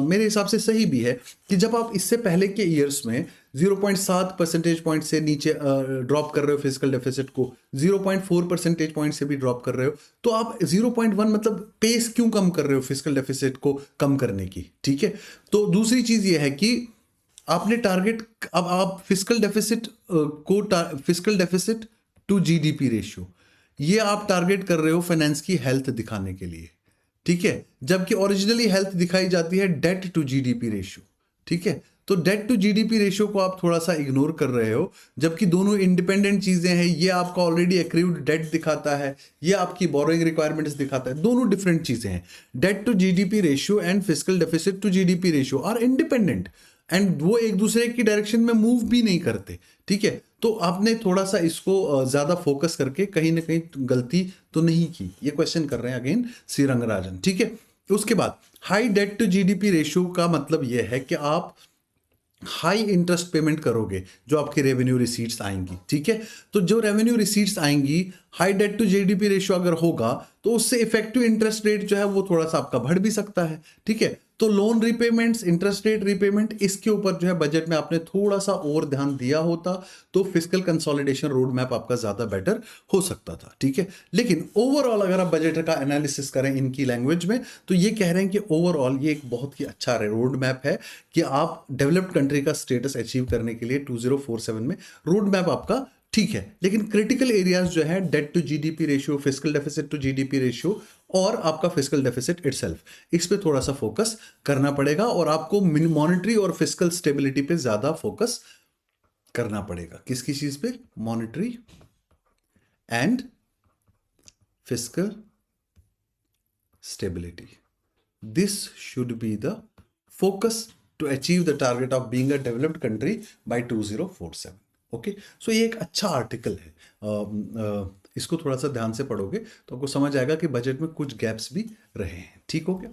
मेरे हिसाब से सही भी है कि जब आप इससे पहले के ईयर्स में 0.7 परसेंटेज पॉइंट से नीचे ड्रॉप कर रहे हो फिस्कल डेफिसिट को, 0.4 परसेंटेज पॉइंट से भी ड्रॉप कर रहे हो, तो आप 0.1 मतलब पेस क्यों कम कर रहे हो फिस्कल डेफिसिट को कम करने की। ठीक है, तो दूसरी चीज ये है कि आपने टारगेट, अब आप fiscal deficit to GDP ratio, ये आप टारगेट कर रहे हो फाइनेंस की हेल्थ दिखाने के लिए। ठीक है, जबकि ओरिजिनली हेल्थ दिखाई जाती है डेट टू जीडीपी रेशियो। ठीक है, तो डेट टू जीडीपी रेशियो को आप थोड़ा सा इग्नोर कर रहे हो, जबकि दोनों इंडिपेंडेंट चीजें हैं। ये आपका ऑलरेडी एक्रूड डेट दिखाता है, ये आपकी बोरोइंग रिक्वायरमेंट्स दिखाता है, दोनों डिफरेंट चीजें हैं। Debt to GDP ratio and fiscal deficit to GDP ratio are independent, and वो एक दूसरे की डायरेक्शन में मूव भी नहीं करते। ठीक है, तो आपने थोड़ा सा इसको ज्यादा फोकस करके कहीं ना कहीं गलती तो नहीं की, ये क्वेश्चन कर रहे हैं अगेन सी रंगराजन। ठीक है, उसके बाद high debt to GDP ratio का मतलब यह है कि आप हाई इंटरेस्ट पेमेंट करोगे जो आपकी रेवेन्यू रिसीट्स आएंगी। ठीक है, तो जो रेवेन्यू रिसीट्स आएंगी, high debt to GDP ratio अगर होगा, तो उससे इफेक्टिव इंटरेस्ट रेट जो है वो थोड़ा सा आपका बढ़ भी सकता है। ठीक है, तो loan repayments, interest rate repayment, इसके ऊपर जो है बजट में आपने थोड़ा सा और ध्यान दिया होता तो फिस्कल कंसोलिडेशन रोड मैप आपका ज्यादा बेटर हो सकता था। ठीक है, लेकिन ओवरऑल अगर आप बजट का एनालिसिस करें इनकी लैंग्वेज में, तो ये कह रहे हैं कि ओवरऑल ये एक बहुत ही अच्छा रोड मैप है कि आप डेवलप्ड कंट्री का स्टेटस अचीव करने के लिए 2047 में रोड मैप आपका ठीक है। लेकिन क्रिटिकल एरियाज जो है debt to GDP ratio, fiscal deficit to GDP ratio और आपका फिस्कल डेफिसिट इटसेल्फ, इस पे थोड़ा सा फोकस करना पड़ेगा और आपको मॉनेटरी और फिस्कल स्टेबिलिटी पे ज्यादा फोकस करना पड़ेगा। किसकी चीज पे? Monetary and fiscal stability. This should be the focus to achieve the target of being a developed country by 2047। Okay, so ये एक अच्छा आर्टिकल है, इसको थोड़ा सा ध्यान से पढ़ोगे तो आपको समझ आएगा कि बजट में कुछ गैप्स भी रहे हैं। ठीक हो गया।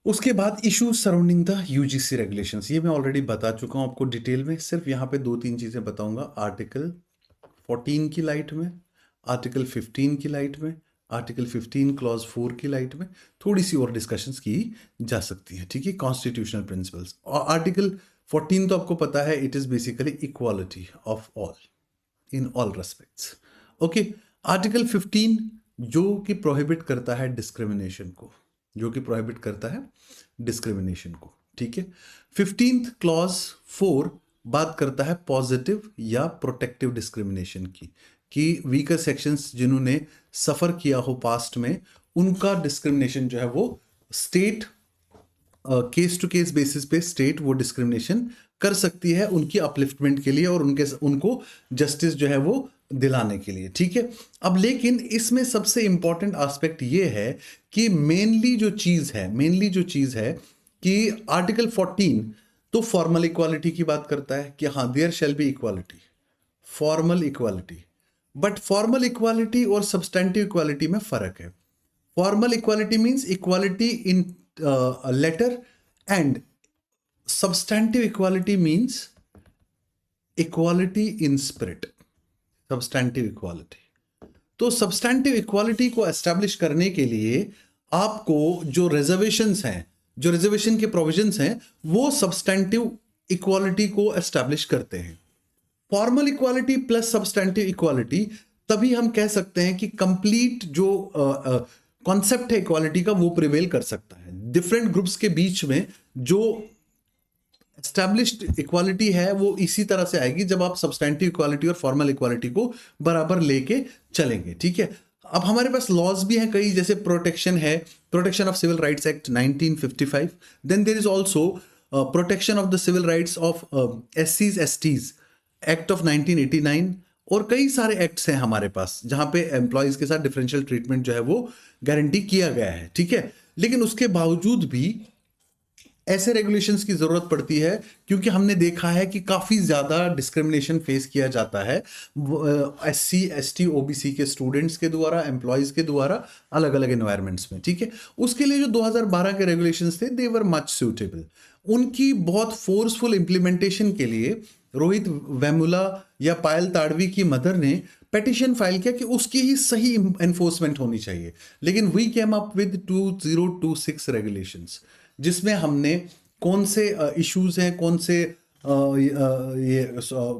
उसके बाद issues surrounding the UGC regulations, ये मैं ऑलरेडी बता चुका हूं आपको डिटेल में, सिर्फ यहाँ पे 2-3 चीजें बताऊंगा। आर्टिकल 14 की लाइट में, आर्टिकल 15 की लाइट में, आर्टिकल 15 क्लॉज 4 की लाइट में थोड़ी सी और डिस्कशंस की जा सकती है, ठीक है। कॉन्स्टिट्यूशनल प्रिंसिपल्स और आर्टिकल 14 तो आपको पता है, it is basically equality of all in all respects. Okay, article 15 जो कि प्रोहिबिट करता है डिस्क्रिमिनेशन को, जो कि प्रोहिबिट करता है डिस्क्रिमिनेशन को, ठीक है। 15th क्लॉज 4 बात करता है पॉजिटिव या प्रोटेक्टिव डिस्क्रिमिनेशन की, कि वीकर सेक्शंस जिन्होंने सफर किया हो पास्ट में, उनका डिस्क्रिमिनेशन जो है वो state case to case basis पे स्टेट वो डिस्क्रिमिनेशन कर सकती है उनकी अपलिफ्टमेंट के लिए और उनको जस्टिस जो है वो दिलाने के लिए, ठीक है। अब लेकिन इसमें सबसे इंपॉर्टेंट एस्पेक्ट ये है कि मेनली जो चीज है कि आर्टिकल 14 तो फॉर्मल इक्वालिटी की बात करता है कि हाँ there shall be equality, formal equality. But formal equality और सब्सटेंटिव इक्वालिटी में फर्क है। Formal equality means equality in letter and substantive equality means equality in spirit, substantive equality। तो substantive equality को establish करने के लिए आपको जो reservations हैं, जो reservation के provisions हैं, वो substantive equality को establish करते हैं। formal equality plus substantive equality तभी हम कह सकते हैं कि complete जो concept है equality का वो prevail कर सकता है। different groups के बीच में जो एस्टैब्लिश्ड इक्वालिटी है वो इसी तरह से आएगी जब आप सब्सटेंटिव इक्वालिटी और फॉर्मल इक्वालिटी को बराबर लेके चलेंगे, ठीक है। अब हमारे पास लॉज भी हैं कई, जैसे प्रोटेक्शन है, protection of civil rights act 1955, then there is also protection of the civil rights of एससीज एसटीज एक्ट ऑफ 1989, और कई सारे एक्ट्स हैं हमारे पास जहां पे एम्प्लॉयज के साथ डिफरेंशियल ट्रीटमेंट जो है वो गारंटी किया गया है, ठीक है। लेकिन उसके बावजूद भी ऐसे रेगुलेशंस की जरूरत पड़ती है क्योंकि हमने देखा है कि काफी ज्यादा डिस्क्रिमिनेशन फेस किया जाता है एससी एसटी ओबीसी के स्टूडेंट्स के द्वारा, एम्प्लॉयज के द्वारा अलग अलग एनवायरमेंट्स में, ठीक है। उसके लिए जो 2012 के रेगुलेशंस थे दे वर मच सूटेबल। उनकी बहुत फोर्सफुल इंप्लीमेंटेशन के लिए रोहित वेमुला या पायल ताड़वी की मदर ने पेटिशन फाइल किया कि उसकी ही सही एनफोर्समेंट होनी चाहिए। लेकिन we came up with 2026 regulations जिसमें हमने कौन से इश्यूज हैं,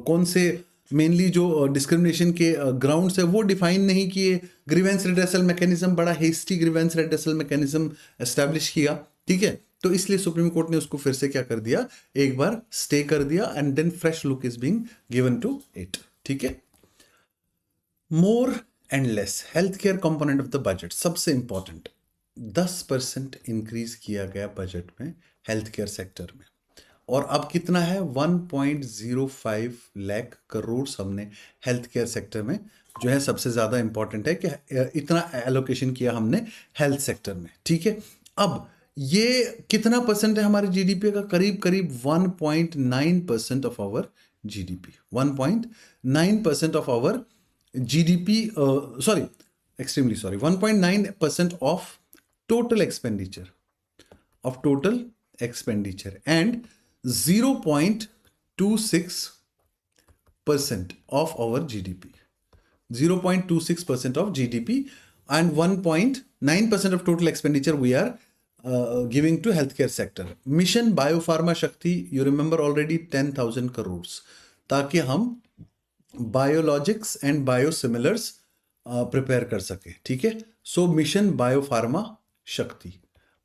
कौन से मेनली जो डिस्क्रिमिनेशन के ग्राउंड्स है वो डिफाइन नहीं किए। ग्रीवेंस रिड्रेसल मैकेनिज्म, बड़ा hasty grievance redressal mechanism establish किया, ठीक है। तो इसलिए सुप्रीम कोर्ट ने उसको फिर से क्या कर दिया, एक बार स्टे कर दिया and then fresh look is being given to it, ठीक है। More and less, health care component of the budget सबसे इंपॉर्टेंट, 10% इंक्रीज किया गया बजट में हेल्थ केयर सेक्टर में, और अब कितना है 1.05 लाख करोड़ हमने हेल्थ केयर सेक्टर में जो है, सबसे ज्यादा इंपॉर्टेंट है कि इतना एलोकेशन किया हमने हेल्थ सेक्टर में, ठीक है। अब ये कितना परसेंट है हमारे जीडीपी का, करीब करीब 1.9% of our GDP, 1.9% of our GDP, sorry extremely sorry, 1.9% of total expenditure and 0.26% of our GDP, 0.26% of GDP and 1.9% of total expenditure we are giving to healthcare sector. Mission Biopharma Shakti, you remember already 10,000 crores, ताकि हम biologics and biosimilars प्रिपेयर कर सके, ठीक है। सो मिशन बायोफार्मा शक्ति,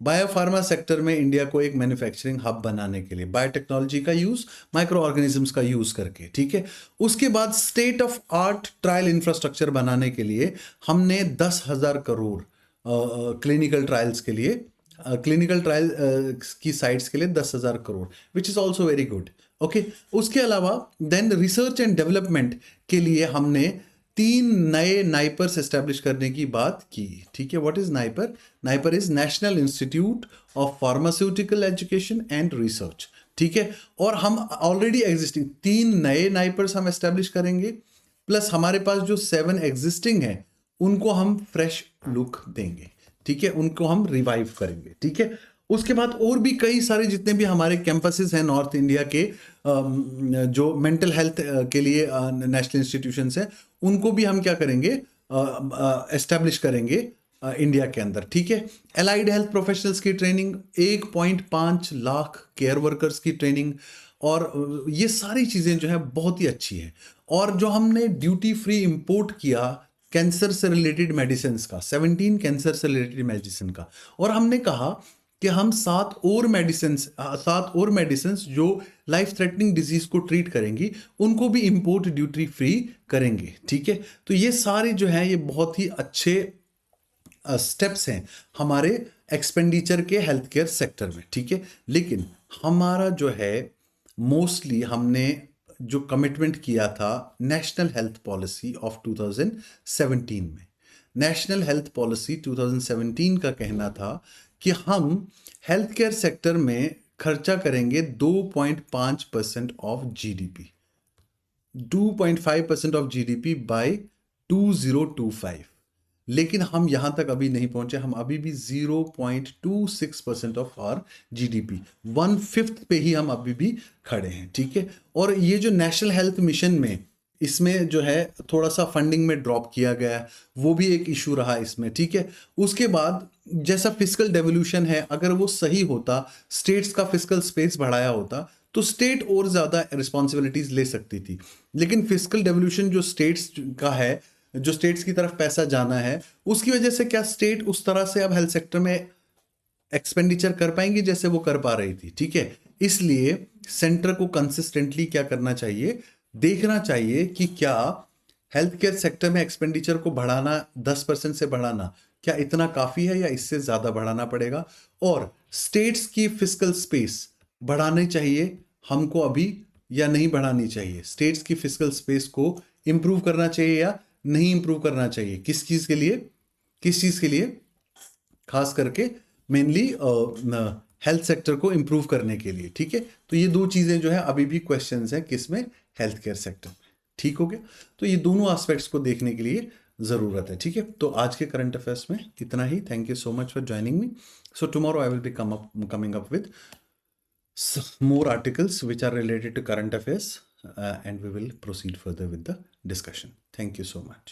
बायोफार्मा सेक्टर में इंडिया को एक मैन्युफैक्चरिंग हब बनाने के लिए बायोटेक्नोलॉजी का यूज, माइक्रो ऑर्गेनिजम्स का यूज करके, ठीक है। उसके बाद state of art trial infrastructure बनाने के लिए हमने 10,000 करोड़ क्लिनिकल ट्रायल्स के लिए, क्लिनिकल ट्रायल की साइट्स के लिए 10,000 crore, which is also very good, okay. उसके अलावा देन रिसर्च एंड डेवलपमेंट के लिए हमने 3 नए नाइपर्स एस्टेब्लिश करने की बात की, ठीक है। What is NIPER? NIPER is national institute of pharmaceutical education and research, ठीक है। और हम ऑलरेडी एग्जिस्टिंग 3 नए नाइपर्स हम एस्टेब्लिश करेंगे, प्लस हमारे पास जो 7 एग्जिस्टिंग है उनको हम फ्रेश लुक देंगे, ठीक है, उनको हम रिवाइव करेंगे, ठीक है। उसके बाद और भी कई सारे जितने भी हमारे कैंपसेस हैं नॉर्थ इंडिया के, जो मेंटल हेल्थ के लिए नेशनल इंस्टीट्यूशंस हैं, उनको भी हम क्या करेंगे, एस्टेब्लिश करेंगे इंडिया के अंदर, ठीक है। एलाइड हेल्थ प्रोफेशनल्स की ट्रेनिंग, 1.5 लाख केयर वर्कर्स की ट्रेनिंग, और ये सारी चीज़ें जो है बहुत ही अच्छी है। और जो हमने ड्यूटी फ्री इंपोर्ट किया कैंसर से रिलेटेड मेडिसिन का, 17 कैंसर से रिलेटेड मेडिसिन का, और हमने कहा कि हम 7 और मेडिसिन जो लाइफ थ्रेटनिंग डिजीज को ट्रीट करेंगी, उनको भी इंपोर्ट ड्यूटी फ्री करेंगे, ठीक है। तो ये सारे जो है ये बहुत ही अच्छे स्टेप्स हैं हमारे एक्सपेंडिचर के हेल्थ केयर सेक्टर में, ठीक है। लेकिन हमारा जो है मोस्टली हमने जो कमिटमेंट किया था नेशनल हेल्थ पॉलिसी ऑफ 2017 में, नेशनल हेल्थ पॉलिसी 2017 का कहना था कि हम हेल्थ केयर सेक्टर में खर्चा करेंगे 2.5% of GDP, 2.5% of GDP bye 2025। लेकिन हम यहां तक अभी नहीं पहुंचे, हम अभी भी 0.26% ऑफ आवर जीडीपी, 1/5 पे ही हम अभी भी खड़े हैं, ठीक है। और ये जो नेशनल हेल्थ मिशन में, इसमें जो है थोड़ा सा फंडिंग में ड्रॉप किया गया, वो भी एक इशू रहा इसमें, ठीक है। उसके बाद जैसा फिस्कल डेवल्यूशन है, अगर वो सही होता, स्टेट्स का फिस्कल स्पेस बढ़ाया होता, तो स्टेट और ज़्यादा रिस्पॉन्सिबिलिटीज ले सकती थी। लेकिन फिस्कल डेवल्यूशन जो स्टेट्स का है, जो स्टेट्स की तरफ पैसा जाना है, उसकी वजह से क्या स्टेट उस तरह से अब हेल्थ सेक्टर में एक्सपेंडिचर कर पाएंगी जैसे वो कर पा रही थी, ठीक है। इसलिए सेंटर को कंसिस्टेंटली क्या करना चाहिए, देखना चाहिए कि क्या हेल्थ केयर सेक्टर में एक्सपेंडिचर को बढ़ाना, 10% से बढ़ाना, क्या इतना काफ़ी है या इससे ज़्यादा बढ़ाना पड़ेगा। और स्टेट्स की फिस्कल स्पेस बढ़ानी चाहिए हमको अभी या नहीं बढ़ानी चाहिए, स्टेट्स की फिस्कल स्पेस को इंप्रूव करना चाहिए या नहीं इंप्रूव करना चाहिए, किस चीज़ के लिए, किस चीज़ के लिए, खास करके मेनली हेल्थ सेक्टर को इंप्रूव करने के लिए, ठीक है। तो ये दो चीज़ें जो है अभी भी क्वेश्चंस हैं किसमें, हेल्थ केयर सेक्टर में, ठीक हो गया। तो ये दोनों एस्पेक्ट्स को देखने के लिए ज़रूरत है, ठीक है। तो आज के करंट अफेयर्स में इतना ही। Thank you so much for joining me. So tomorrow I will be coming up with more articles which are related to current affairs, and we will proceed further with the discussion. Thank you so much.